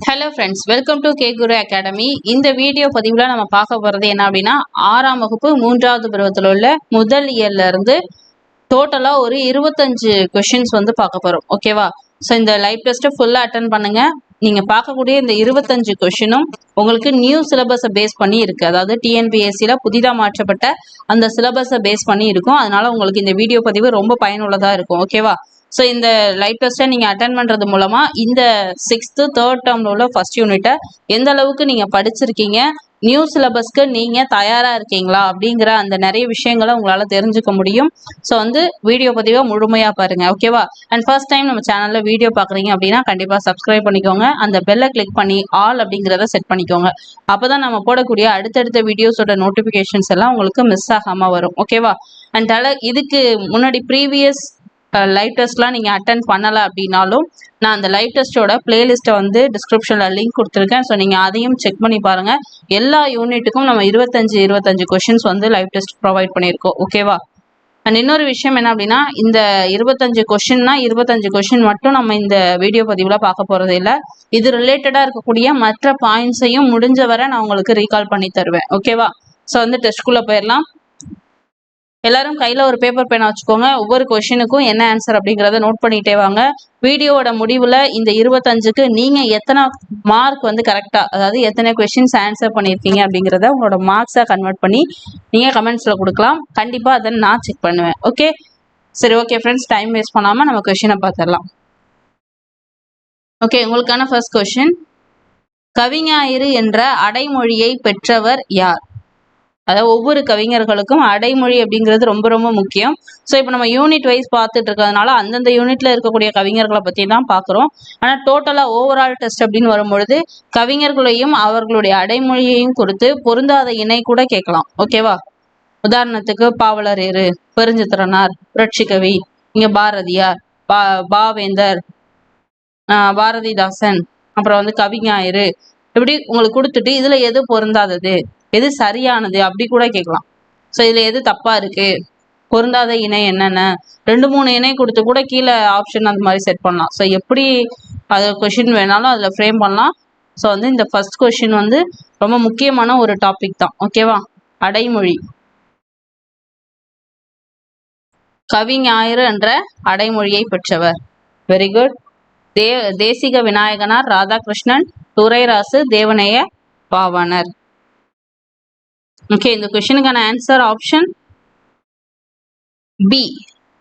Hello friends, welcome to K Guru academy. இந்த video பதிவில் நம்ம பார்க்க போகிறது என்ன அப்படின்னா, 6ஆம் வகுப்பு 3வது பருவத்தில் உள்ள முதல் இயர்ல இருந்து டோட்டலாக ஒரு 25 கொஷின்ஸ் வந்து பார்க்க போகிறோம். ஓகேவா? ஸோ இந்த லைவ் டெஸ்ட்டை ஃபுல்லாக அட்டன் பண்ணுங்க. நீங்கள் பார்க்கக்கூடிய இந்த 25 கொஷினும் உங்களுக்கு நியூ சிலபஸை பேஸ் பண்ணி இருக்குது. அதாவது டிஎன்பிஎஸ்சியில் புதிதாக மாற்றப்பட்ட அந்த சிலபஸை பேஸ் பண்ணி இருக்கும். அதனால உங்களுக்கு இந்த வீடியோ பதிவு ரொம்ப பயனுள்ளதாக இருக்கும். ஓகேவா? ஸோ இந்த லைவ் டெஸ்ட்டை நீங்கள் அட்டன் பண்ணுறது மூலமாக இந்த 6th 3rd டேர்மில் உள்ள ஃபர்ஸ்ட் யூனிட்டை எந்த அளவுக்கு நீங்கள் படிச்சிருக்கீங்க, நியூ சிலபஸ்க்கு நீங்கள் தயாராக இருக்கீங்களா அப்படிங்கிற அந்த நிறைய விஷயங்களை உங்களால் தெரிஞ்சுக்க முடியும். ஸோ வந்து வீடியோ பதிவை முழுமையாக பாருங்கள். ஓகேவா? அண்ட் ஃபர்ஸ்ட் டைம் நம்ம சேனலில் வீடியோ பார்க்குறீங்க அப்படின்னா கண்டிப்பாக சப்ஸ்கிரைப் பண்ணிக்கோங்க. அந்த பெல்லை கிளிக் பண்ணி ஆல் அப்படிங்கிறத செட் பண்ணிக்கோங்க. அப்போ தான் நம்ம போடக்கூடிய அடுத்தடுத்த வீடியோஸோட நோட்டிஃபிகேஷன்ஸ் எல்லாம் உங்களுக்கு மிஸ் ஆகாமல் வரும். ஓகேவா? அண்ட் இதுக்கு முன்னாடி ப்ரீவியஸ் லைவ் டெஸ்ட்லாம் நீங்கள் அட்டன் பண்ணலை அப்படின்னாலும் நான் அந்த லைவ் டெஸ்ட்டோட பிளேலிஸ்ட்டை வந்து டிஸ்கிரிப்ஷனில் லிங்க் கொடுத்துருக்கேன். ஸோ நீங்கள் அதையும் செக் பண்ணி பாருங்கள். எல்லா யூனிட்டுக்கும் நம்ம 25 கொஷின்ஸ் வந்து லைவ் டெஸ்ட் ப்ரொவைட் பண்ணியிருக்கோம். ஓகேவா? அண்ட் இன்னொரு விஷயம் என்ன அப்படின்னா, இந்த 25 கொஷின்னா 25 கொஷின் மட்டும் நம்ம இந்த வீடியோ பதிவில் பார்க்க போகிறது இல்லை. இது ரிலேட்டடாக இருக்கக்கூடிய மற்ற பாயிண்ட்ஸையும் முடிஞ்ச வரை நான் உங்களுக்கு ரீகால் பண்ணி தருவேன். ஓகேவா? ஸோ வந்து டெஸ்ட்குள்ளே போயிடலாம். எல்லாரும் கையில் ஒரு பேப்பர் பேனா வச்சுக்கோங்க. ஒவ்வொரு கொஷினுக்கும் என்ன ஆன்சர் அப்படிங்கிறத நோட் பண்ணிட்டே வாங்க. வீடியோவோட முடிவில் இந்த 25க்கு நீங்கள் எத்தனை மார்க் வந்து கரெக்டாக, அதாவது எத்தனை கொஷின்ஸ் ஆன்சர் பண்ணியிருக்கீங்க அப்படிங்கிறத உங்களோட மார்க்ஸாக கன்வெர்ட் பண்ணி நீங்கள் கமெண்ட்ஸில் கொடுக்கலாம். கண்டிப்பாக அதை நான் செக் பண்ணுவேன். ஓகே, சரி. ஓகே ஃப்ரெண்ட்ஸ், டைம் வேஸ்ட் பண்ணாமல் நம்ம கொஷினை பார்த்துடலாம். ஓகே, உங்களுக்கான ஃபர்ஸ்ட் கொஷின், கவிஞாயிறு என்ற அடைமொழியை பெற்றவர் யார்? அதாவது ஒவ்வொரு கவிஞர்களுக்கும் அடைமொழி அப்படிங்கிறது ரொம்ப ரொம்ப முக்கியம். ஸோ இப்போ நம்ம யூனிட் வைஸ் பார்த்துட்டு இருக்கிறதுனால அந்தந்த யூனிட்ல இருக்கக்கூடிய கவிஞர்களை பற்றி தான் பார்க்குறோம். ஆனால் டோட்டலாக ஓவரால் டெஸ்ட் அப்படின்னு வரும்பொழுது கவிஞர்களையும் அவர்களுடைய அடைமொழியையும் கொடுத்து பொருந்தாத இணை கூட கேட்கலாம். ஓகேவா? உதாரணத்துக்கு பாவலரேறு, பெருஞ்சித்திரனார், புரட்சி கவி, இங்கே பாரதியார், பாவேந்தர், பாரதிதாசன், அப்புறம் வந்து கவிஞாயிறு, இப்படி உங்களுக்கு கொடுத்துட்டு இதில் எது பொருந்தாதது, எது சரியானது அப்படி கூட கேட்கலாம். ஸோ இதில் எது தப்பா இருக்கு, பொருந்தாத இணை என்னென்ன, 2-3 இணை கொடுத்து கூட கீழே ஆப்ஷன் அந்த மாதிரி செட் பண்ணலாம். ஸோ எப்படி அது கொஷின் வேணாலும் அதில் ஃப்ரேம் பண்ணலாம். ஸோ வந்து இந்த ஃபர்ஸ்ட் கொஷின் வந்து ரொம்ப முக்கியமான ஒரு டாபிக் தான். ஓகேவா? அடைமொழி. கவிஞாயிறு என்ற அடைமொழியை பெற்றவர். Very good. Desika Vinayaganar, Radhakrishnan, Durairasu, Devaneya Pavanar. Okay, இந்த கொஸ்டினுக்கான ஆன்சர் ஆப்ஷன் பி,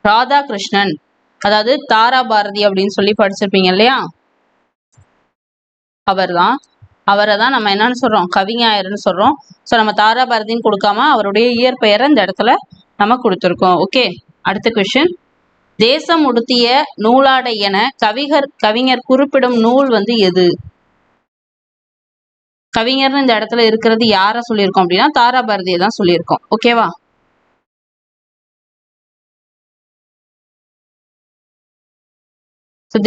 ராதாகிருஷ்ணன். அதாவது தாரா பாரதி அப்படின்னு சொல்லி படிச்சிருப்பீங்க இல்லையா? அவரை தான் நம்ம என்னன்னு சொல்றோம், கவிஞாயிறுன்னு சொல்றோம். ஸோ நம்ம தாரா பாரதின்னு கொடுக்காம அவருடைய இயற்பெயரை இந்த இடத்துல நம்ம கொடுத்துருக்கோம். ஓகே, அடுத்த கொஸ்டின், தேசம் உடுத்திய நூலாடை என கவிஞர் குறிப்பிடும் நூல் வந்து எது? கவிஞர்னு இந்த இடத்துல இருக்கிறது யார சொல்லியிருக்கோம் அப்படின்னா தாரா பாரதியை தான் சொல்லியிருக்கோம். ஓகேவா?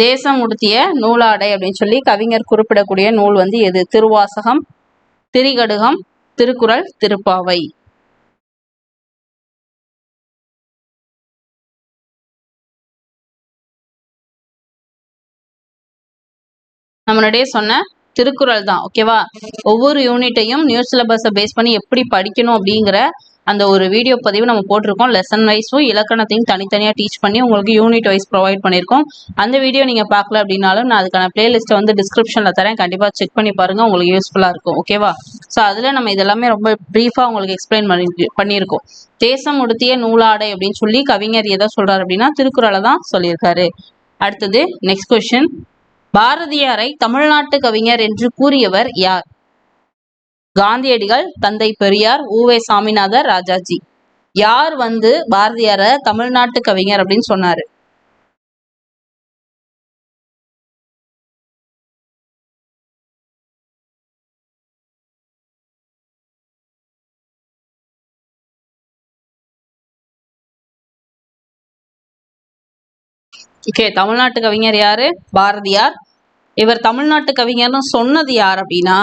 தேசம் உடுத்திய நூலாடை அப்படின்னு சொல்லி கவிஞர் குறிப்பிடக்கூடிய நூல் வந்து எது? திருவாசகம், திரிகடுகம், திருக்குறள், திருப்பாவை. நம்மளுடைய சொன்ன திருக்குறள் தான். ஓகேவா? ஒவ்வொரு யூனிட்டையும் நியூ சிலபஸை பேஸ் பண்ணி எப்படி படிக்கணும் அப்படிங்கிற அந்த ஒரு வீடியோ பதிவு நம்ம போட்டிருக்கோம். லெசன் வைஸும் இலக்கணத்தையும் தனித்தனியாக டீச் பண்ணி உங்களுக்கு யூனிட் வைஸ் ப்ரொவைட் பண்ணியிருக்கோம். அந்த வீடியோ நீங்கள் பார்க்கல அப்படின்னாலும் நான் அதுக்கான பிளேலிஸ்ட்டை வந்து டிஸ்கிரிப்ஷனில் தரேன். கண்டிப்பாக செக் பண்ணி பாருங்கள், உங்களுக்கு யூஸ்ஃபுல்லாக இருக்கும். ஓகேவா? ஸோ அதில் நம்ம இதெல்லாமே ரொம்ப ப்ரீஃபாக உங்களுக்கு எக்ஸ்பிளைன் பண்ணியிருக்கோம். தேசம் உடுத்திய நூலாடை அப்படின்னு சொல்லி கவிஞர் எதை சொல்கிறார் அப்படின்னா திருக்குறளை தான் சொல்லியிருக்காரு. அடுத்தது நெக்ஸ்ட் கொஸ்டின், பாரதியாரை தமிழ்நாட்டு கவிஞர் என்று கூறியவர் யார்? காந்தியடிகள், தந்தை பெரியார், உவே சாமிநாதர், ராஜாஜி. யார் வந்து பாரதியார தமிழ்நாட்டு கவிஞர் அப்படின்னு சொன்னாரு? ஓகே, தமிழ்நாட்டு கவிஞர் யாரு? பாரதியார். இவர் தமிழ்நாட்டு கவிஞர்னு சொன்னது யார் அப்படின்னா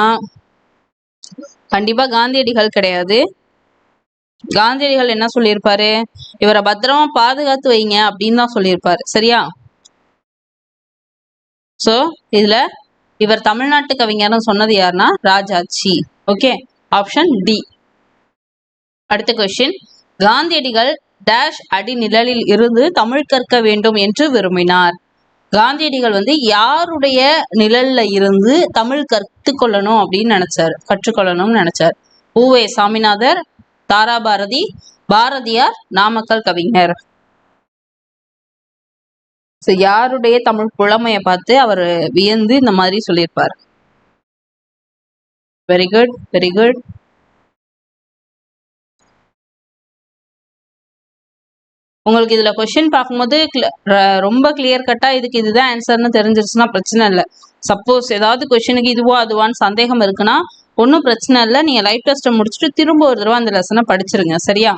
கண்டிப்பா காந்தியடிகள் கிடையாது. காந்தியடிகள் என்ன சொல்லியிருப்பாரு? இவரை பத்திரமா பாதுகாத்து வைங்க அப்படின்னு தான் சொல்லியிருப்பாரு. சரியா? ஸோ இதுல இவர் தமிழ்நாட்டு கவிஞர்னு சொன்னது யாருன்னா ராஜாச்சி. Okay, option D. அடுத்த கொஸ்டின், காந்தியடிகள் டேஷ் அடி நிழலில் இருந்து தமிழ் கற்க வேண்டும் என்று விரும்பினார். காந்தியடிகள் வந்து யாருடைய நிழல்ல இருந்து தமிழ் கற்றுக்கொள்ளணும் அப்படின்னு நினைச்சாரு, கற்றுக்கொள்ளணும்னு நினைச்சார்? உவே சாமிநாதர், தாராபாரதி, பாரதியார், நாமக்கல் கவிஞர். யாருடைய தமிழ் புலமையை பார்த்து அவர் வியந்து இந்த மாதிரி சொல்லியிருப்பார்? Very good, very good. உங்களுக்கு இதுல கொஸ்டின் பார்க்கும்போது ரொம்ப கிளியர் கட்டா இதுக்கு இதுதான் ஆன்சர்னு தெரிஞ்சிருச்சுன்னா பிரச்சனை இல்லை. சப்போஸ் ஏதாவது கொஸ்டினுக்கு இதுவா அதுவான்னு சந்தேகம் இருக்குன்னா ஒன்றும் பிரச்சனை இல்லை. நீங்க லைவ் டெஸ்ட்டை முடிச்சுட்டு திரும்ப ஒரு தடவை அந்த லெசனை படிச்சிருங்க, சரியா?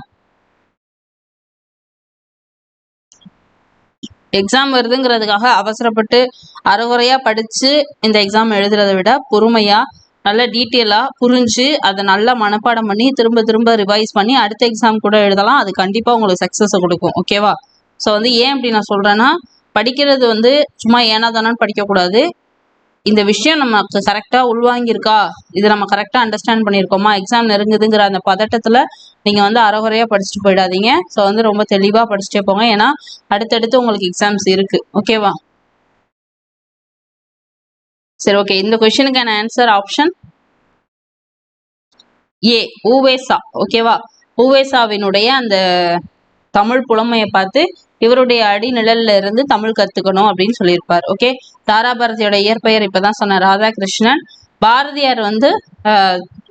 எக்ஸாம் வருதுங்கிறதுக்காக அவசரப்பட்டு அரைகுறையா படிச்சு இந்த எக்ஸாம் எழுதுறதை விட பொறுமையா நல்ல டீட்டெயிலா புரிஞ்சு அதை நல்லா மனப்பாடம் பண்ணி திரும்ப திரும்ப ரிவைஸ் பண்ணி அடுத்த எக்ஸாம் கூட எழுதலாம். அது கண்டிப்பா உங்களுக்கு சக்சஸை கொடுக்கும். ஓகேவா? ஸோ வந்து ஏன் அப்படி நான் சொல்றேன்னா, படிக்கிறது வந்து சும்மா ஏனாதானான்னு படிக்கக்கூடாது. இந்த விஷயம் நமக்கு கரெக்டா உள்வாங்கியிருக்கா, இது நம்ம கரெக்டா அண்டர்ஸ்டாண்ட் பண்ணியிருக்கோமா, எக்ஸாம் நெருங்குதுங்கிற அந்த பதட்டத்துல நீங்க வந்து அரைகுறையா படிச்சுட்டு போயிடாதீங்க. ஸோ வந்து ரொம்ப தெளிவா படிச்சுட்டே போங்க. ஏன்னா அடுத்தடுத்து உங்களுக்கு எக்ஸாம்ஸ் இருக்கு. ஓகேவா? சரி, ஓகே. இந்த கொஸ்டினுக்கான ஆன்சர் ஆப்ஷன் ஏ, உவேசா. ஓகேவா? உவேசாவினுடைய அந்த தமிழ் புலமையை பார்த்து இவருடைய அடிநிழல்ல இருந்து தமிழ் கத்துக்கணும் அப்படின்னு சொல்லியிருப்பார். ஓகே, தாராபாரதியோட இயற்பெயர் இப்பதான் சொன்ன ராதாகிருஷ்ணன். பாரதியார் வந்து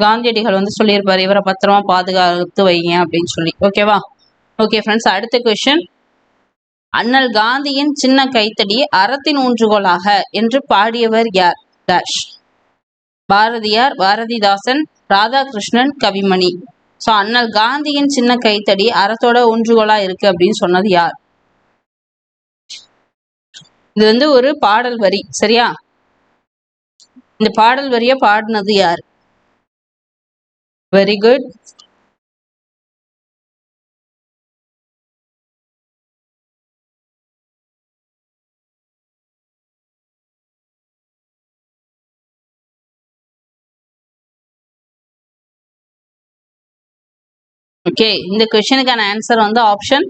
காந்தியடிகள் வந்து சொல்லியிருப்பார், இவரை பத்திரமா பாதுகாத்து வைங்க அப்படின்னு சொல்லி. ஓகேவா? ஓகே ஃப்ரெண்ட்ஸ், அடுத்த கொஸ்டின், அண்ணல் காந்தியின் சின்ன கைத்தடி அறத்தின் ஊன்றுகோலாக என்று பாடியவர் யார்? டேஷ். பாரதியார், பாரதிதாசன், ராதாகிருஷ்ணன், கவிமணி. ஸோ அண்ணல் காந்தியின் சின்ன கைத்தடி அறத்தோட ஊன்றுகோலா இருக்கு அப்படின்னு சொன்னது யார்? இது வந்து ஒரு பாடல் வரி, சரியா? இந்த பாடல் வரிய பாடினது யார்? Very good. ஓகே, இந்த கொஸ்டினுக்கான ஆன்சர் வந்து ஆப்ஷன்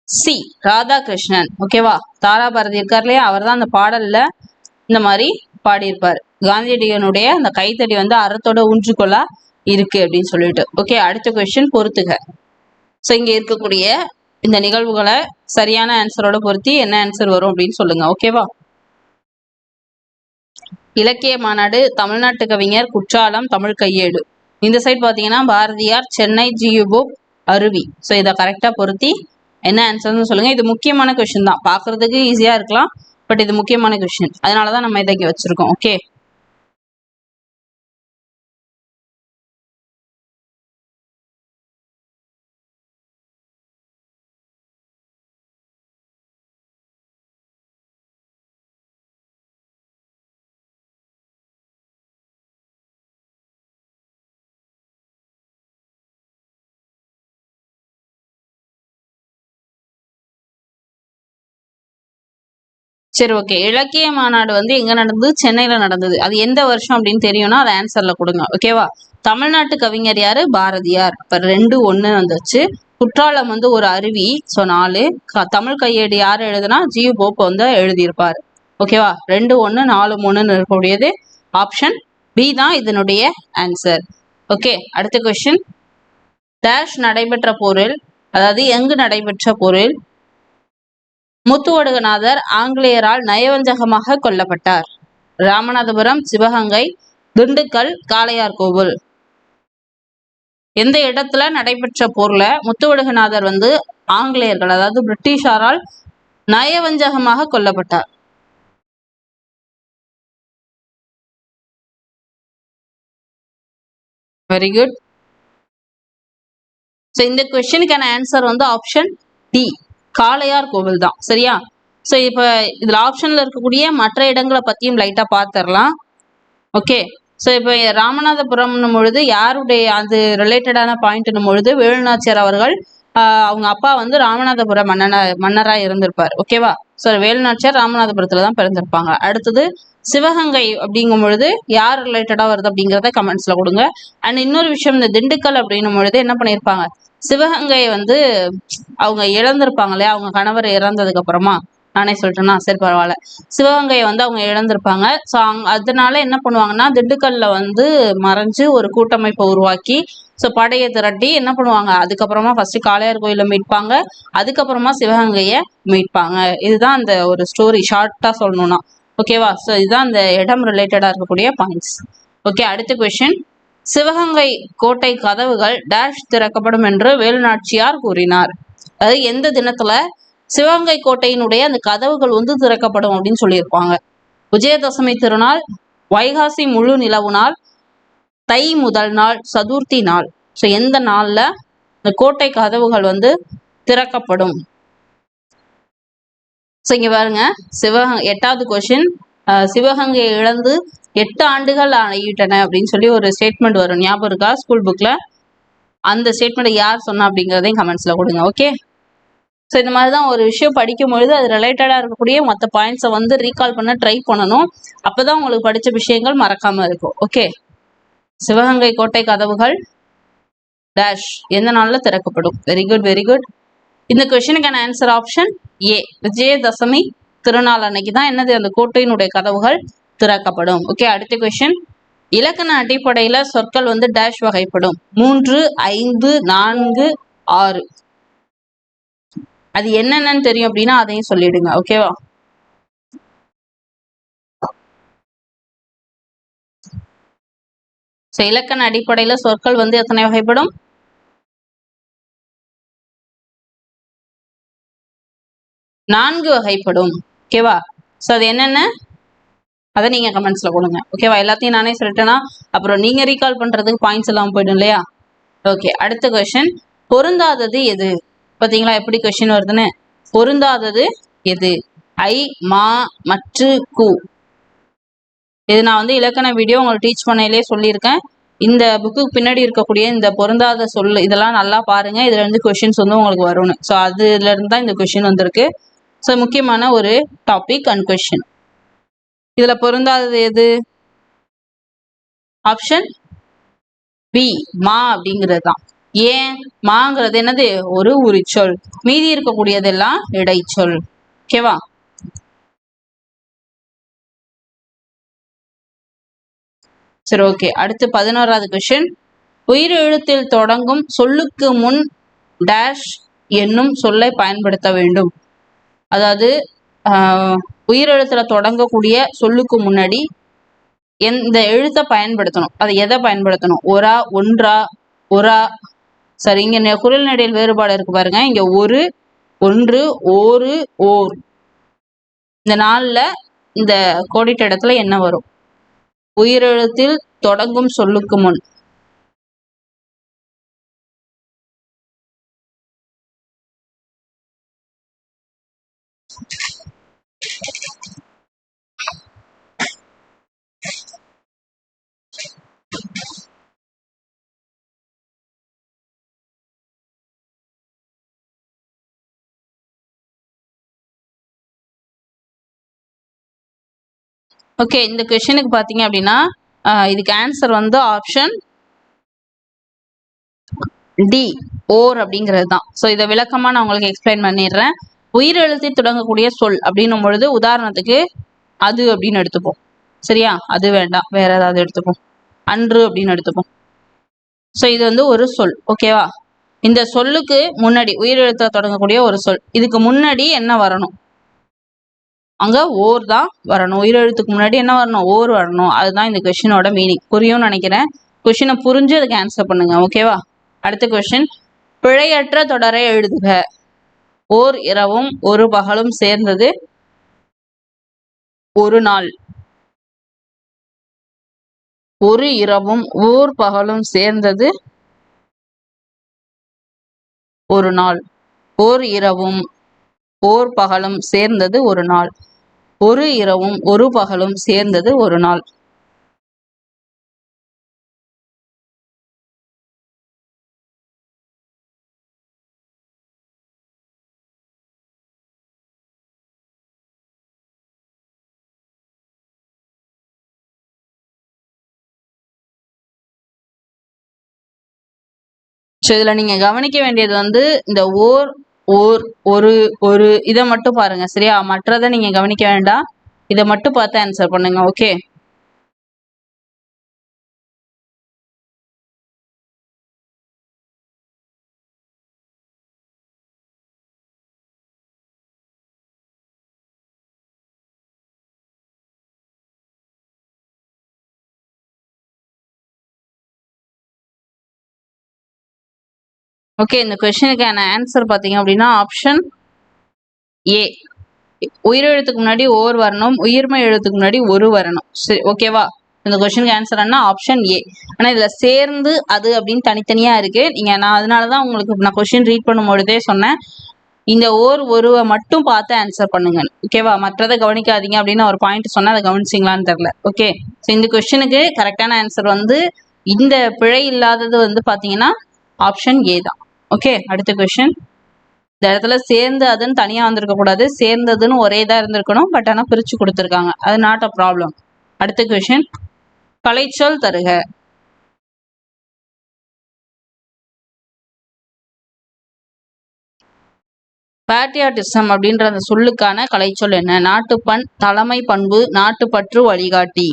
சி, ராதாகிருஷ்ணன். ஓகேவா? தாராபாரதி இருக்கார் இல்லையா, அவர் தான் அந்த பாடல்ல இந்த மாதிரி பாடியிருப்பார். காந்தியடிகளுடைய அந்த கைத்தடி வந்து அறத்தோட ஊன்றுகோலா இருக்கு அப்படின்னு சொல்லிட்டு. ஓகே, அடுத்த கொஸ்டின் பொறுத்துக. ஸோ இங்க இருக்கக்கூடிய இந்த நிகழ்வுகளை சரியான ஆன்சரோட பொருத்தி என்ன ஆன்சர் வரும் அப்படின்னு சொல்லுங்க. ஓகேவா? இலக்கிய மாநாடு, தமிழ்நாட்டு கவிஞர், குற்றாலம், தமிழ் கையேடு. இந்த சைட் பார்த்தீங்கன்னா பாரதியார், சென்னை, ஜியு புக், அருவி. ஸோ இதை கரெக்டாக பொருத்தி என்ன ஆன்சர்னு சொல்லுங்க. இது முக்கியமான கொஸ்டின் தான், பார்க்கறதுக்கு ஈஸியாக இருக்கலாம், பட் இது முக்கியமான கொஸ்டின். அதனால தான் நம்ம இதை இங்கே வச்சிருக்கோம். ஓகே, சரி, ஓகே. இலக்கிய மாநாடு வந்து எங்க நடந்தது? சென்னையில நடந்தது. அது எந்த வருஷம் அப்படின்னு தெரியும்னா அது ஆன்சர்ல கொடுங்க. ஓகேவா? தமிழ்நாட்டு கவிஞர் யாரு? பாரதியார். அப்ப 2 1 வந்துச்சு. குற்றாலம் வந்து ஒரு அருவி. ஸோ 4. தமிழ் கையேடு யார் எழுதுனா? ஜியு போப் வந்து எழுதியிருப்பார். ஓகேவா? 2 1 4 3 இருக்கக்கூடியது ஆப்ஷன் பி தான் இதனுடைய ஆன்சர். ஓகே, அடுத்த கொஸ்டின், டேஷ் நடைபெற்ற போரில், அதாவது எங்கு நடைபெற்ற போரில் முத்துவடுகநாதர் ஆங்கிலேயரால் நயவஞ்சகமாக கொல்லப்பட்டார்? ராமநாதபுரம், சிவகங்கை, திண்டுக்கல், காளையார்கோவில். எந்த இடத்துல நடைபெற்ற போர்ல முத்துவடுகநாதர் வந்து ஆங்கிலேயர்கள், அதாவது பிரிட்டிஷாரால் நயவஞ்சகமாக கொல்லப்பட்டார்? Very good. ஸோ இந்த கொஸ்டினுக்கான ஆன்சர் வந்து ஆப்ஷன் டி, காளையார் கோவில் தான். சரியா? ஸோ இப்போ இதில் ஆப்ஷனில் இருக்கக்கூடிய மற்ற இடங்களை பற்றியும் லைட்டாக பார்த்துடலாம். ஓகே, ஸோ இப்போ ராமநாதபுரம்னும் பொழுது யாருடைய அது ரிலேட்டடான பாயிண்ட்னும் பொழுது வேலுநாச்சியார் அவர்கள் அவங்க அப்பா வந்து ராமநாதபுர மன்னரா இருந்திருப்பார். ஓகேவா? ஸோ வேலுநாச்சியார் ராமநாதபுரத்துல தான் பிறந்திருப்பாங்க. அடுத்தது சிவகங்கை அப்படிங்கும் பொழுது யார் ரிலேட்டடா வருது அப்படிங்கிறத கமெண்ட்ஸ்ல கொடுங்க. அண்ட் இன்னொரு விஷயம், இந்த திண்டுக்கல் அப்படின்னும் பொழுது என்ன பண்ணியிருப்பாங்க, சிவகங்கையை வந்து அவங்க இழந்திருப்பாங்க இல்லையா, அவங்க கணவர் இறந்ததுக்கு அப்புறமா. நானே சொல்லிட்டேன்னா சரி பரவாயில்ல. சிவகங்கையை வந்து அவங்க இழந்திருப்பாங்க. ஸோ அதனால என்ன பண்ணுவாங்கன்னா, திண்டுக்கல்ல வந்து மறைஞ்சு ஒரு கூட்டமைப்பை உருவாக்கி ஸோ படையை திரட்டி என்ன பண்ணுவாங்க, அதுக்கப்புறமா ஃபர்ஸ்ட் காளையார் கோயிலை மீட்பாங்க, அதுக்கப்புறமா சிவகங்கையை மீட்பாங்க. இதுதான் அந்த ஒரு ஸ்டோரி ஷார்ட்டா சொல்லணும்னா. ஓகேவா? ஸோ இதுதான் அந்த இடம் ரிலேட்டடா இருக்கக்கூடிய பாயிண்ட்ஸ். ஓகே, அடுத்த கொஸ்டின். சிவகங்கை கோட்டை கதவுகள் டேஷ் திறக்கப்படும் என்று வேலுநாச்சியார் கூறினார். அதாவது எந்த தினத்துல சிவகங்கை கோட்டையினுடைய அந்த கதவுகள் வந்து திறக்கப்படும் அப்படின்னு சொல்லியிருப்பாங்க. விஜயதசமி திருநாள், வைகாசி முழு நிலவு நாள், தை முதல் நாள், சதுர்த்தி நாள். ஸோ எந்த நாள்ல இந்த கோட்டை கதவுகள் வந்து திறக்கப்படும்? ஸோ இங்க பாருங்க, சிவகங்கை 8வது கொஸ்டின். சிவகங்கையை இழந்து 8 ஆண்டுகள் ஆகிவிட்டன அப்படின்னு சொல்லி ஒரு ஸ்டேட்மெண்ட் வரும், ஞாபகம் இருக்கா ஸ்கூல் புக்ல? அந்த ஸ்டேட்மெண்ட் யார் சொன்னா அப்படிங்கிறதையும் கமெண்ட்ஸ்ல கொடுங்க. ஓகே, ஸோ இந்த மாதிரி தான் ஒரு விஷயம் படிக்கும் பொழுது அது ரிலேட்டடாக இருக்கக்கூடிய மற்ற பாயிண்ட்ஸை வந்து ரீகால் பண்ண ட்ரை பண்ணணும். அப்போதான் உங்களுக்கு படித்த விஷயங்கள் மறக்காம இருக்கும். ஓகே, சிவகங்கை கோட்டை கதவுகள் டேஷ் எந்த நாளில் திறக்கப்படும்? Very good, very good. இந்த கொஸ்டினுக்கான ஆன்சர் ஆப்ஷன் ஏ, விஜயதசமி திருநாள் அன்னைக்கு தான் என்னது, அந்த கோட்டையினுடைய கதவுகள் திறக்கப்படும். ஓகே, அடுத்த கொஸ்டின். இலக்கண அடிப்படையில சொற்கள் வந்து டேஷ் வகைப்படும்? 3, 5, 4, 6. அது என்னென்னு தெரியும் அப்படின்னா அதையும் சொல்லிடுங்க. ஓகேவா? இலக்கண அடிப்படையில சொற்கள் வந்து எத்தனை வகைப்படும்? 4 வகைப்படும். ஓகேவா? ஸோ அது என்னென்ன அதை நீங்க கமெண்ட்ஸ்ல கொடுங்க. ஓகேவா? எல்லாத்தையும் நானே சொல்லிட்டேன்னா அப்புறம் நீங்க ரீகால் பண்றதுக்கு பாயிண்ட்ஸ் எல்லாம் போயிடும் இல்லையா? ஓகே, அடுத்த கொஸ்டின். பொருந்தாதது எது? பாத்தீங்களா எப்படி கொஸ்டின் வருதுன்னு? பொருந்தாதது எது? ஐ, மா, மற்று, கு. இது நான் வந்து இலக்கண வீடியோ உங்களுக்கு டீச் பண்ணையிலே சொல்லியிருக்கேன். இந்த புக்கு பின்னாடி இருக்கக்கூடிய இந்த பொருந்தாத சொல் இதெல்லாம் நல்லா பாருங்க. இதுல இருந்து கொஸ்டின்ஸ் வந்து உங்களுக்கு வரும்னு. ஸோ அதுல இருந்து தான் இந்த கொஸ்டின் வந்திருக்கு. ஸோ முக்கியமான ஒரு டாபிக் அண்ட் கொஸ்டின். இதுல பொருந்தாதது எது? ஆப்ஷன் பி, மா அப்படிங்கிறது தான். ஏன்? மாங்கிறது என்னது? ஒரு உரிச்சொல். மீதி இருக்கக்கூடியதெல்லாம் இடைச்சொல். ஓகேவா? சரி, ஓகே. அடுத்து 11வது கொஸ்டின். உயிர் எழுத்தில் தொடங்கும் சொல்லுக்கு முன் டேஷ் என்னும் சொல்லை பயன்படுத்த வேண்டும். அதாவது உயிரெழுத்துல தொடங்கக்கூடிய சொல்லுக்கு முன்னாடி எந்த எழுத்தை பயன்படுத்தணும், அதை எதை பயன்படுத்தணும்? ஒரா, ஒன்றா, ஒரா. சரி, இங்க குரல் நடையில் வேறுபாடு இருக்கு பாருங்க. இங்க ஒரு, ஒன்று, ஓரு, ஓர். இந்த நாள்ல இந்த கோடிட்ட இடத்துல என்ன வரும்? உயிரெழுத்தில் தொடங்கும் சொல்லுக்கு முன். ஓகே, இந்த கொஸ்டினுக்கு பாத்தீங்க அப்படின்னா இதுக்கு ஆன்சர் வந்து ஆப்ஷன் டி, ஓர் அப்படிங்கிறது தான். ஸோ இதை விளக்கமா நான் உங்களுக்கு எக்ஸ்பிளைன் பண்ணிடுறேன். உயிரெழுத்தி தொடங்கக்கூடிய சொல் அப்படின்னும் பொழுது உதாரணத்துக்கு அது அப்படின்னு எடுத்துப்போம். சரியா? அது வேண்டாம், வேற ஏதாவது எடுத்துப்போம். அன்று அப்படின்னு எடுத்துப்போம். ஸோ இது வந்து ஒரு சொல். ஓகேவா? இந்த சொல்லுக்கு முன்னாடி உயிரெழுத்த தொடங்கக்கூடிய ஒரு சொல், இதுக்கு முன்னாடி என்ன வரணும்? அங்க ஓர் தான் வரணும். உயிரெழுத்துக்கு முன்னாடி என்ன வரணும்? ஓர் வரணும். அதுதான் இந்த கொஸ்டினோட மீனிங். புரியும்னு நினைக்கிறேன். கொஸ்டினை புரிஞ்சு அதுக்கு ஆன்சர் பண்ணுங்க. ஓகேவா? அடுத்த கொஸ்டின். பிழையற்ற தொடரை எழுதுக. ஓர் இரவும் ஒரு பகலும் சேர்ந்தது ஒரு நாள். ஒரு இரவும் ஓர் பகலும் சேர்ந்தது ஒரு நாள். ஓர் இரவும் ஓர் பகலும் சேர்ந்தது ஒரு நாள். ஒரு இரவும் ஒரு பகலும் சேர்ந்தது ஒரு நாள். ஸோ இதில் நீங்கள் கவனிக்க வேண்டியது வந்து இந்த ஓர் ஓர் ஒரு ஒரு இதை மட்டும் பாருங்க சரியா, மற்றதை நீங்கள் கவனிக்க வேண்டாம், இதை மட்டும் பார்த்து ஆன்சர் பண்ணுங்க. Okay, okay. இந்த கொஸ்டினுக்கான ஆன்சர் பார்த்தீங்க அப்படின்னா ஆப்ஷன் ஏ. உயிரெழுத்துக்கு முன்னாடி ஓர் வரணும், உயிர்மை எழுத்துக்கு முன்னாடி ஒரு வரணும். சரி, ஓகேவா? இந்த கொஸ்டினுக்கு ஆன்சர் என்ன? Option A. ஆனால் இதில் சேர்ந்து அது அப்படின்னு தனித்தனியாக இருக்கு. நான் அதனால தான் உங்களுக்கு நான் கொஸ்டின் ரீட் பண்ணும்பொழுதே சொன்னேன், இந்த ஓர் ஒருவை மட்டும் பார்த்து ஆன்சர் பண்ணுங்க. ஓகேவா? மற்றதை கவனிக்காதீங்க அப்படின்னு ஒரு பாயிண்ட் சொன்னால் அதை கவனிச்சிங்களான்னு தெரில. ஓகே, ஸோ இந்த கொஸ்டினுக்கு கரெக்டான ஆன்சர் வந்து இந்த பிழை இல்லாதது வந்து பார்த்தீங்கன்னா ஆப்ஷன் ஏ தான். ஓகே, அடுத்த கொஸ்டின். இந்த இடத்துல சேர்ந்து அதுன்னு தனியா வந்திருக்க கூடாது, சேர்ந்ததுன்னு ஒரே தான் இருந்திருக்கணும். பட் ஆனால் பிரிச்சு கொடுத்துருக்காங்க, அது நாட் அ ப்ராப்ளம். அடுத்த கொஸ்டின், கலைச்சொல் தருக. பேட்ரியாட்டிசம் அப்படின்ற அந்த சொல்லுக்கான கலைச்சொல் என்ன? நாட்டுப்பண், தலைமை பண்பு, நாட்டுப்பற்று, வழிகாட்டி.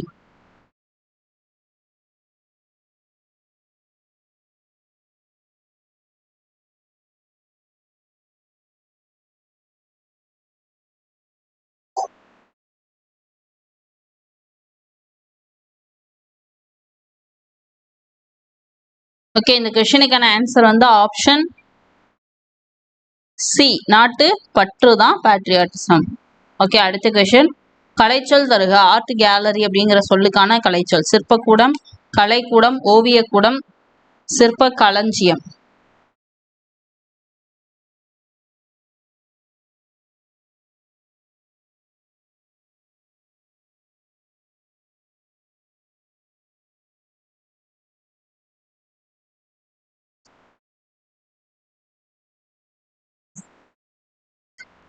ஓகே, இந்த கொஸ்டினுக்கான ஆன்சர் வந்து ஆப்ஷன் சி, நாட்டு பற்று தான் பேட்ரியாட்டிசம். ஓகே, அடுத்த கொஸ்டின், கலைச்சொல் தருக. ஆர்ட் கேலரி அப்படிங்கிற சொல்லுக்கான கலைச்சொல். சிற்பக்கூடம், கலைக்கூடம், ஓவியக்கூடம், சிற்ப களஞ்சியம்.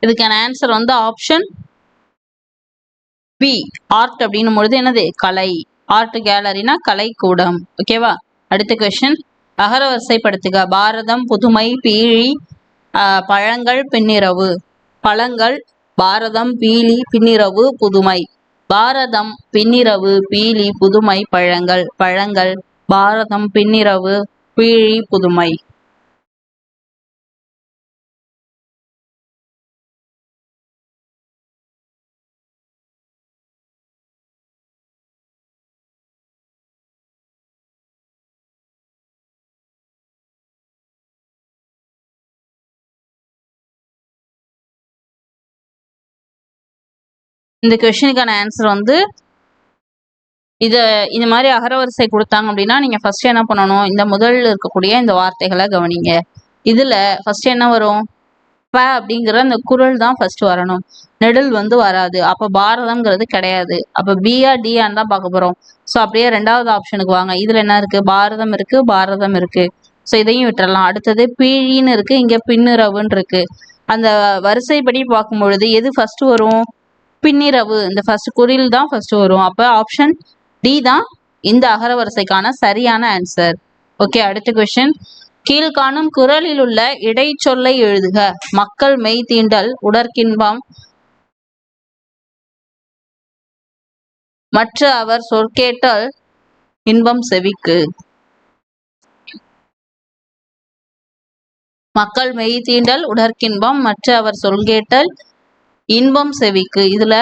இதுக்கான ஆன்சர் வந்து ஆப்ஷன் பி, ஆர்ட் அப்படின்னும் பொழுது என்னது? கலை. ஆர்ட் கேலரினா கலைக்கூடம். ஓகேவா? அடுத்த கொஸ்டின், அகரவரிசைப்படுத்துக. பாரதம், புதுமை, பீழி, பழங்கள், பின்னிரவு. பழங்கள், பாரதம், பீலி, பின்னிரவு, புதுமை. பாரதம், பின்னிரவு, பீலி, புதுமை, பழங்கள். பழங்கள், பாரதம், பின்னிரவு, பீழி, புதுமை. இந்த கொஸ்டினுக்கான ஆன்சர் வந்து இந்த மாதிரி அகரவரிசை கொடுத்தாங்க அப்படின்னா நீங்க ஃபர்ஸ்ட் என்ன பண்ணணும்? இந்த முதல்ல இருக்கக்கூடிய இந்த வார்த்தைகளை கவனிங்க. இதுல ஃபர்ஸ்ட் என்ன வரும்? ப அப்படிங்கிற அந்த குரல் தான் ஃபர்ஸ்ட் வரணும், நெடில் வந்து வராது. அப்ப பாரதம்ங்கிறது கிடையாது. அப்ப பிஆ டிஆன்னு தான் பார்க்க போறோம். ஸோ அப்படியே ரெண்டாவது ஆப்ஷனுக்கு வாங்க. இதுல என்ன இருக்கு? பாரதம் இருக்கு, பாரதம் இருக்கு. ஸோ இதையும் விட்டுறலாம். அடுத்தது பீழின்னு இருக்கு, இங்க பின்னிரவுன்னு இருக்கு. அந்த வரிசைப்படி பார்க்கும் பொழுது எது ஃபர்ஸ்ட் வரும்? பின்னிரவு. இந்த ஃபர்ஸ்ட் குறில் தான் ஃபர்ஸ்ட் வரும். அப்ப ஆப்ஷன் டி தான் இந்த அகரவரிசைக்கான சரியான ஆன்சர். ஓகே, அடுத்த கொஸ்டின், கீழ்காணும் குறளில் உள்ள இடைச்சொல்லை எழுதுக. மக்கள் மெய் தீண்டல் உடற்கின்பம், மற்ற அவர் சொற்கேட்டல் இன்பம் செவிக்கு. மக்கள் மெய் தீண்டல் உடற்கின்பம், மற்ற அவர் சொல்கேட்டல் இன்பம் செவிக்கு. இதுல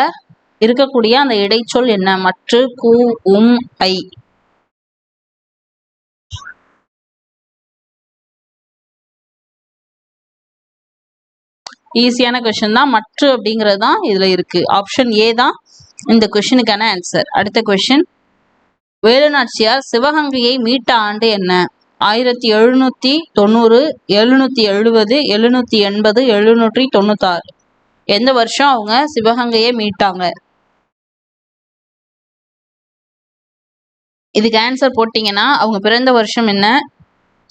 இருக்கக்கூடிய அந்த இடைச்சொல் என்ன? மற்ற, கு, ஐ. ஈஸியான கொஸ்டின் தான். மற்ற அப்படிங்கிறது தான் இதுல இருக்கு. ஆப்ஷன் ஏ தான் இந்த கொஸ்டினுக்கான ஆன்சர். அடுத்த கொஸ்டின், வேலுநாச்சியார் சிவகங்கையை மீட்ட ஆண்டு என்ன? 1790, 770, 780, 796. எந்த வருஷம் அவங்க சிவகங்கையை மீட்டாங்க? இதுக்கு ஆன்சர் போட்டீங்கன்னா அவங்க பிறந்த வருஷம் என்ன,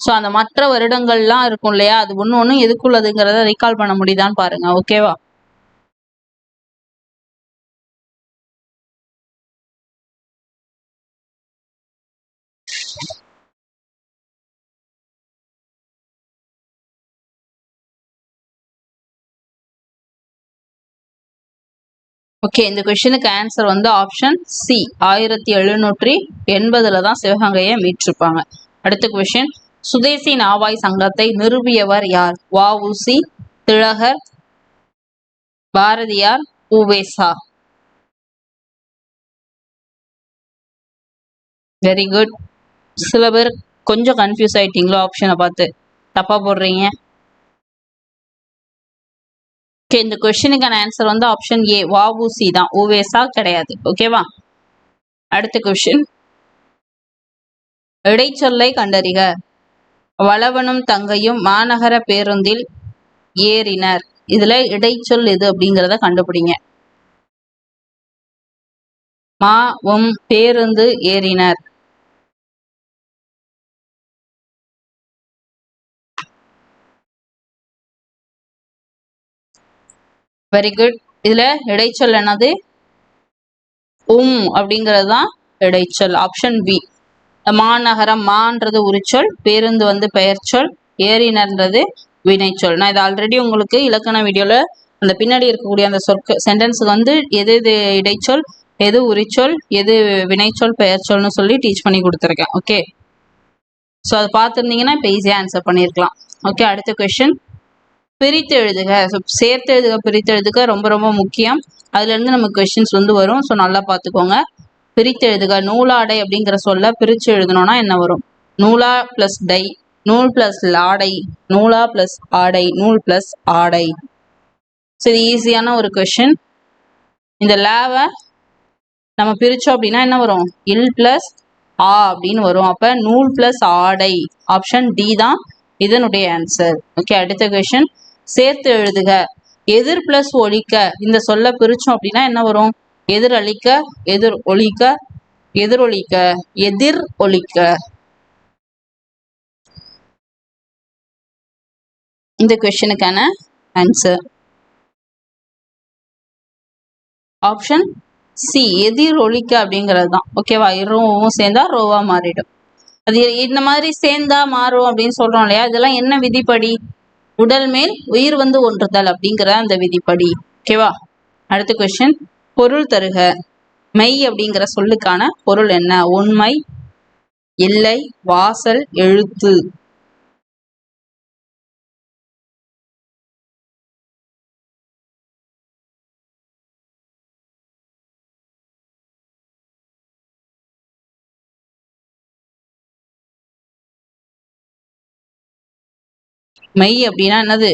ஸோ அந்த மற்ற வருடங்கள்லாம் இருக்கும் இல்லையா, அது ஒன்று எதுக்குள்ளதுங்கிறத ரீகால் பண்ண முடியுதான்னு பாருங்க. ஓகேவா? ஓகே, இந்த கொஸ்டினுக்கு ஆன்சர் வந்து ஆப்ஷன் சி 1780 தான் சிவகங்கையை மீட்டிருப்பாங்க. அடுத்த கொஸ்டின், சுதேசி நாவாய் சங்கத்தை நிறுவியவர் யார்? வ.உ.சி., திலகர், பாரதியார், உ.வே.சா. Very good. சில பேர் கொஞ்சம் கன்ஃபியூஸ் ஆயிட்டீங்களோ ஆப்ஷனை பார்த்து, தப்பா போடுறீங்க. ஓகே, இந்த கொஸ்டினுக்கான ஆன்சர் வந்து ஆப்ஷன் ஏ வ.உ.சி. தான், உ.வே.சா கிடையாது. ஓகேவா? அடுத்த கொஸ்டின், இடைச்சொல்லை கண்டறிக. வளவனும் தங்கையும் மாநகர பேருந்தில் ஏறினர். இதுல இடைச்சொல் எது அப்படிங்கிறத கண்டுபிடிங்க. பேருந்து ஏறினர். Very good. இதுல இடைச்சொல் என்னது? அப்படிங்கிறது தான் இடைச்சொல். Option B. மாநகரம், மான்றது உரிச்சொல், பேருந்து வந்து பெயர்ச்சொல், ஏறினர்ன்றது வினைச்சொல். நான் இது ஆல்ரெடி உங்களுக்கு இலக்கண வீடியோல அந்த பின்னாடி இருக்கக்கூடிய அந்த சென்டென்ஸுக்கு வந்து எது எது இடைச்சொல், எது உரிச்சொல், எது வினைச்சொல், பெயர்ச்சொல்னு சொல்லி டீச் பண்ணி கொடுத்துருக்கேன். ஓகே, ஸோ அதை பார்த்துருந்தீங்கன்னா இப்போ ஈஸியாக ஆன்சர் பண்ணியிருக்கலாம். ஓகே, அடுத்த கொஸ்டின், பிரித்து எழுதுக. ஸோ சேர்த்து எழுதுக, பிரித்து எழுதுக ரொம்ப ரொம்ப முக்கியம். அதுலேருந்து நமக்கு கொஸ்டின்ஸ் வந்து வரும். ஸோ நல்லா பார்த்துக்கோங்க. பிரித்து எழுதுக. நூலாடை அப்படிங்கிற சொல்ல பிரித்து எழுதணும்னா என்ன வரும்? நூலா பிளஸ் டை, நூல் பிளஸ் லாடை, நூலா பிளஸ் ஆடை, நூல் பிளஸ் ஆடை. ஸோ இது ஈஸியான ஒரு கொஸ்டின். இந்த லாவை நம்ம பிரித்தோம் அப்படின்னா என்ன வரும்? இல் பிளஸ் ஆ அப்படின்னு வரும். அப்போ நூல் பிளஸ் ஆடை, ஆப்ஷன் டி தான் இதனுடைய ஆன்சர். ஓகே, அடுத்த கொஸ்டின், சேர்த்து எழுதுக. எதிர் பிளஸ் ஒழிக்க இந்த சொல்ல பிரிச்சோம் அப்படின்னா என்ன வரும்? எதிர் அழிக்க, எதிர் ஒழிக்க, எதிரொலிக்க, எதிர் ஒலிக்க. இந்த கொஸ்டினுக்கான ஆன்சர் ஆப்ஷன் சி எதிர் ஒலிக்க அப்படிங்கிறது தான். ஓகேவா? இரும் சேர்ந்தா ரோவா மாறிடும். அது இந்த மாதிரி சேர்ந்தா மாறும் அப்படின்னு சொல்றோம் இல்லையா? இதெல்லாம் என்ன விதிப்படி? உடல் மேல் உயிர் வந்து ஒன்றுதல் அப்படிங்கிற அந்த விதிப்படி. ஓகேவா? அடுத்த கொஸ்டின், பொருள் தருக. மெய் அப்படிங்கிற சொல்லுக்கான பொருள் என்ன? உண்மை, இல்லை, வாசல், எழுத்து. மெய் அப்படின்னா என்னது?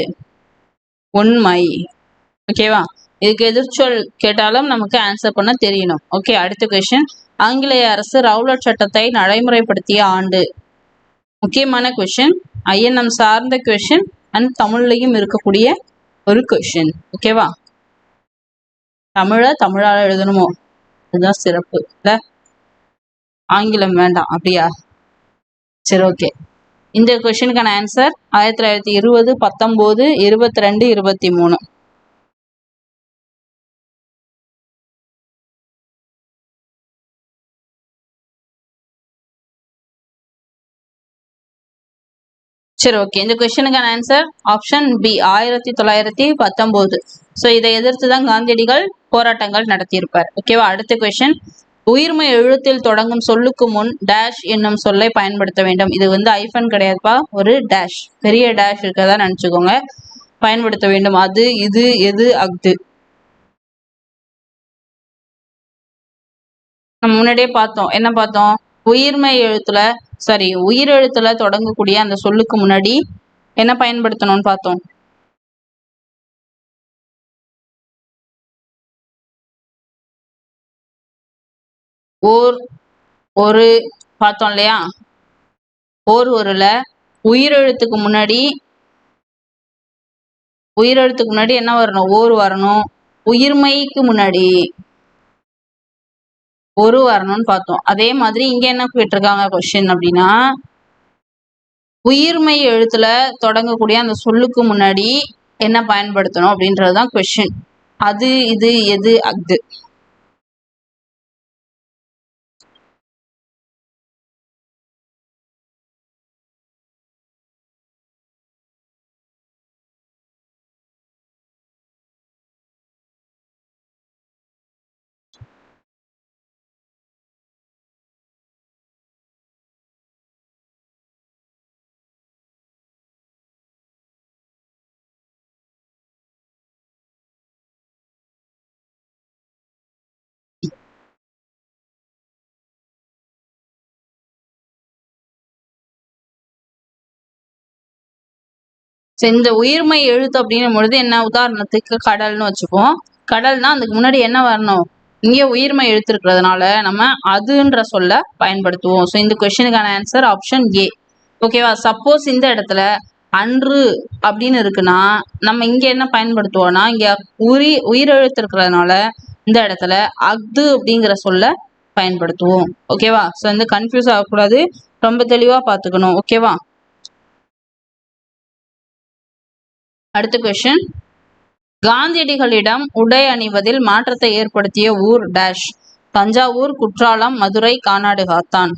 உண்மை. ஓகேவா? இதுக்கு எதிர்ச்சொல் கேட்டாலும் நமக்கு ஆன்சர் பண்ண தெரியணும். ஓகே, அடுத்த கொஸ்டின், ஆங்கிலேய அரசு ரவுலட் சட்டத்தை நடைமுறைப்படுத்திய ஆண்டு. முக்கியமான கொஸ்டின், ஐஎன்எம் சார்ந்த கொஸ்டின் அண்ட் தமிழ்லையும் இருக்கக்கூடிய ஒரு கொஸ்டின். ஓகேவா? தமிழால எழுதணுமோ? அதுதான் சிறப்பு இல்ல, ஆங்கிலம் வேண்டாம் அப்படியா? சரி, ஓகே. இந்த கொஸ்டினுக்கான ஆன்சர் 1920, 19, 22, 23. சரி, ஓகே. இந்த கொஸ்டினுக்கான ஆன்சர் ஆப்ஷன் பி 1919. ஸோ இதை எதிர்த்து தான் காந்தியடிகள் போராட்டங்கள் நடத்தியிருப்பார். ஓகேவா? அடுத்த கொஸ்டின், உயிர்மை எழுத்தில் தொடங்கும் சொல்லுக்கு முன் டேஷ் என்னும் சொல்லை பயன்படுத்த வேண்டும். இது வந்து ஐஃபன் கிடையாதுப்பா, ஒரு டேஷ், பெரிய டேஷ் இருக்கதான் நினச்சிக்கோங்க. பயன்படுத்த வேண்டும். அது, இது, எது, அஃது. நம்ம முன்னாடியே பார்த்தோம். என்ன பார்த்தோம்? உயிர்மை எழுத்துல உயிரெழுத்துல தொடங்கக்கூடிய அந்த சொல்லுக்கு முன்னாடி என்ன பயன்படுத்தணும்னு பார்த்தோம்? ஓர், ஒரு பார்த்தோம் இல்லையா? ஒருல உயிரெழுத்துக்கு முன்னாடி என்ன வரணும்? ஓர் வரணும். உயிர்மைக்கு முன்னாடி ஒரு வரணும்னு பார்த்தோம். அதே மாதிரி இங்க என்ன கேட்டிருக்காங்க கொஸ்டின் அப்படின்னா, உயிர்மை எழுத்துல தொடங்கக்கூடிய அந்த சொல்லுக்கு முன்னாடி என்ன பயன்படுத்தணும் அப்படின்றதுதான் கொஸ்டின். அது, இது, எது, அஃது. ஸோ இந்த உயிர்மை எழுத்து அப்படின்னும் பொழுது என்ன, உதாரணத்துக்கு கடல்னு வச்சுப்போம். கடல்னா அதுக்கு முன்னாடி என்ன வரணும், இங்கே உயிர்மை எழுத்து இருக்கிறதுனால நம்ம அதுன்ற சொல்ல பயன்படுத்துவோம். ஸோ இந்த கொஸ்டினுக்கான ஆன்சர் ஆப்ஷன் ஏ. ஓகேவா. சப்போஸ் இந்த இடத்துல அன்று அப்படின்னு இருக்குன்னா நம்ம இங்க என்ன பயன்படுத்துவோம்னா, இங்க உயிரெழுத்து இருக்கிறதுனால இந்த இடத்துல அஃது அப்படிங்கிற சொல்ல பயன்படுத்துவோம். ஓகேவா. ஸோ வந்து கன்ஃபியூஸ் ஆகக்கூடாது, ரொம்ப தெளிவா பார்த்துக்கணும். ஓகேவா. அடுத்த கொஸ்டின், காந்தியடிகளிடம் உடை அணிவதில் மாற்றத்தை ஏற்படுத்திய ஊர் dash. Thanjavur, Courtallam, Madurai, Kanadukathan.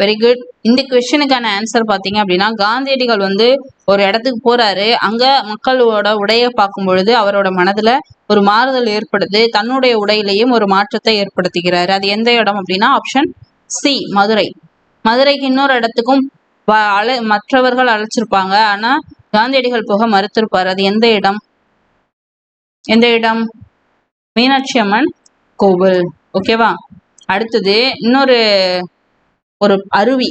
Very good. இந்த கொஸ்டினுக்கான ஆன்சர் பார்த்தீங்க அப்படின்னா, காந்தியடிகள் வந்து ஒரு இடத்துக்கு போறாரு. அங்க மக்களோட உடையை பார்க்கும் பொழுது அவரோட மனதுல ஒரு மாறுதல் ஏற்படுது. தன்னுடைய உடையிலையும் ஒரு மாற்றத்தை ஏற்படுத்திக்கிறாரு. அது எந்த இடம் அப்படின்னா ஆப்ஷன் சி, மதுரை. மதுரைக்கு இன்னொரு இடத்துக்கும் மற்றவர்கள் அழைச்சிருப்பாங்க, ஆனா காந்தியடிகள் போக மறுத்திருப்பாரு. அது எந்த இடம், எந்த இடம், மீனாட்சி அம்மன் கோவில். ஓகேவா. அடுத்தது இன்னொரு ஒரு அருவி,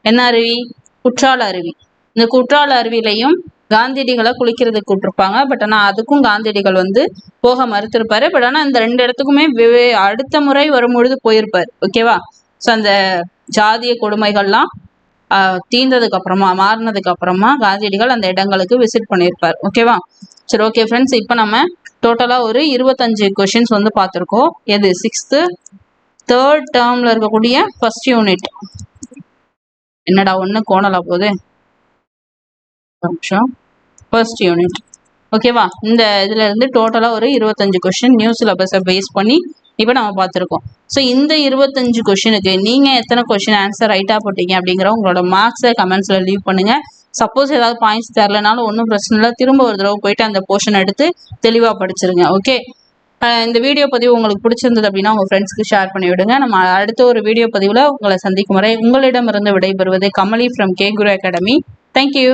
என்ன அருவி, குற்றால அருவி. இந்த குற்றால அருவிலையும் காந்தியடிகளை குளிக்கிறதுக்கு கூப்பிட்டுருப்பாங்க. பட் ஆனா அதுக்கும் காந்தியடிகள் வந்து போக மறுத்திருப்பாரு. பட் ஆனா இந்த ரெண்டு இடத்துக்குமே அடுத்த முறை வரும்பொழுது போயிருப்பாரு. ஓகேவா. ஸோ அந்த ஜாதிய கொடுமைகள்லாம் தீர்ந்ததுக்கு அப்புறமா, மாறினதுக்கு அப்புறமா காந்தியடிகள் அந்த இடங்களுக்கு விசிட் பண்ணியிருப்பார். ஓகேவா. சரி, ஓகே ஃப்ரெண்ட்ஸ், இப்போ நம்ம டோட்டலா ஒரு 25 கொஸ்டின்ஸ் வந்து பார்த்துருக்கோம். எது 6th தேர்ட் டேர்ம்ல இருக்கக்கூடிய ஃபர்ஸ்ட் யூனிட். என்னடா ஒண்ணு கோணலா போகுது, ஃபர்ஸ்ட் யூனிட். ஓகேவா. இந்த இதுல இருந்து டோட்டலா ஒரு 25 கொஸ்டின் நியூ சிலபஸை பேஸ் பண்ணி இப்போ நம்ம பார்த்துருக்கோம். ஸோ இந்த 25 கொஸ்டினுக்கு நீங்க எத்தனை கொஸ்டின் ஆன்சர் ரைட்டா போட்டீங்க அப்படிங்கிற உங்களோட மார்க்ஸை கமெண்ட்ஸ்ல லீவ் பண்ணுங்க. சப்போஸ் ஏதாவது பாயிண்ட்ஸ் தரலனாலும் ஒன்றும் பிரச்சனை இல்லை, திரும்ப ஒரு தடவை போயிட்டு அந்த போர்ஷன் எடுத்து தெளிவா படிச்சிருங்க. ஓகே. இந்த வீடியோ பதிவு உங்களுக்கு பிடிச்சிருந்தது அப்படின்னா உங்க ஃப்ரெண்ட்ஸ்க்கு ஷேர் பண்ணி விடுங்க. நம்ம அடுத்த ஒரு வீடியோ பதிவுல உங்களை சந்திக்கும் வரை உங்களிடமிருந்து விடைபெறுவது Kamali from K Guru academy. Thank you.